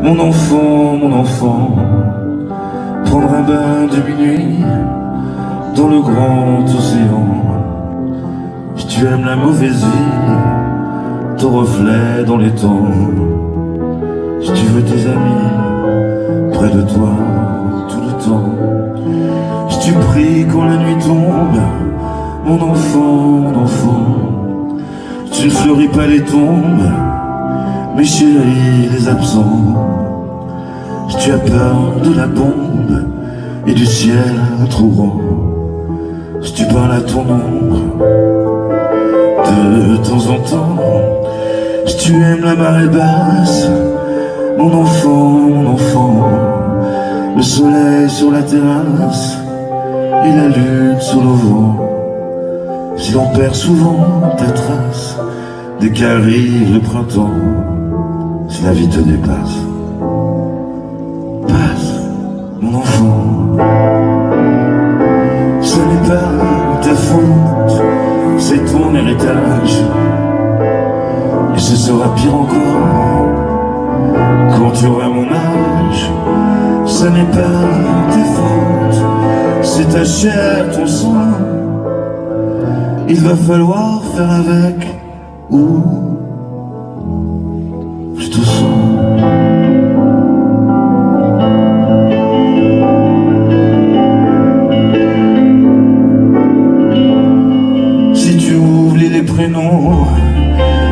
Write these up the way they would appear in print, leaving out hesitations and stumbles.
mon enfant, prendre un bain de minuit dans le grand océan. Si tu aimes la mauvaise vie, ton reflet dans les temps. Si tu veux tes amis près de toi tout le temps. Si tu pries quand la nuit tombe, mon enfant, tu ne fleuris pas les tombes, mais chéris les absents. Si tu as peur de la bombe et du ciel trop grand, si tu parles à ton ombre de temps en temps, si tu aimes la marée basse, mon enfant, le soleil sur la terrasse et la lune sur le vent. Si l'on perd souvent ta trace dès qu'arrive le printemps, si la vie te dépasse, passe, mon enfant. Ce n'est pas ta faute, c'est ton héritage, et ce sera pire encore quand tu auras mon âge. Ce n'est pas ta faute, c'est ta chair, ton sang. Il va falloir faire avec, ou je te sens. Si tu oublies les prénoms,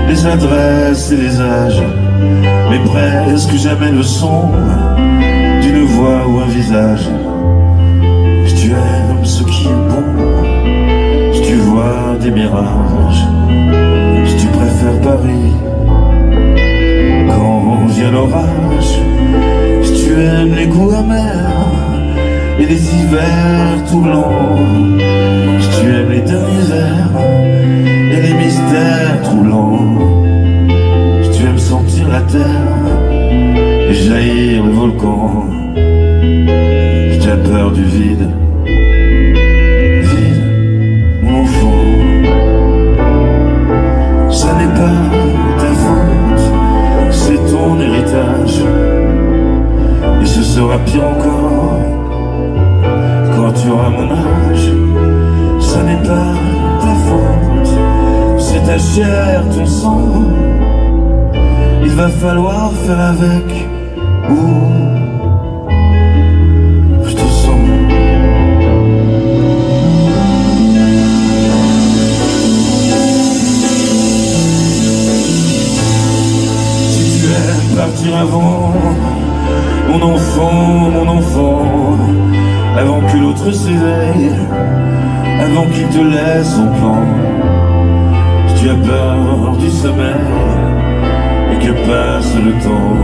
les adresses et les âges, mais presque jamais le son d'une voix ou un visage. Si tu aimes ce qui est bon, si tu vois des mirages, si tu préfères Paris quand vient l'orage, si tu aimes les goûts amers et les hivers tout blancs, si tu aimes les derniers airs et les mystères troublants, si tu aimes sentir la terre et jaillir le volcan, si tu as peur du vide, mon enfant, ça n'est pas ta faute, c'est ton héritage, et ce sera pire encore quand tu auras mon âge. Ça n'est pas ta faute, c'est ta chair, ton sang. Il va falloir faire avec, ou je te sens. Si tu aimes partir avant, mon enfant, avant que l'autre s'éveille, avant qu'il te laisse son plan. Si tu as peur du sommeil et que passe le temps,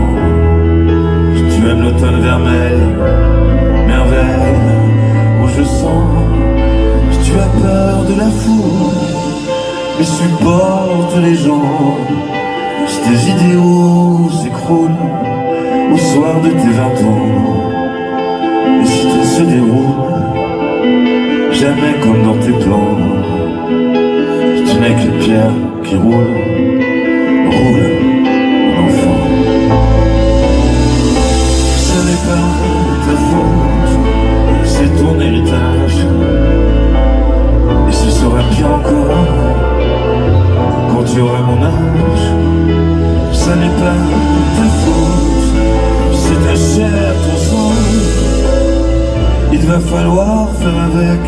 si tu aimes l'automne vermeil, merveille où je sens, si tu as peur de la foule mais supporte les gens, si tes idéaux s'écroulent au soir de tes 20 ans, et si tout se déroule jamais comme dans tes plans, si tu n'es qu'une pierre qui roule, mon enfant. Ce n'est pas ta faute, c'est ton héritage, et ce sera pire encore quand tu auras mon âge. Ce n'est pas ta faute, c'est ta chair, ton sang. Il va falloir faire avec.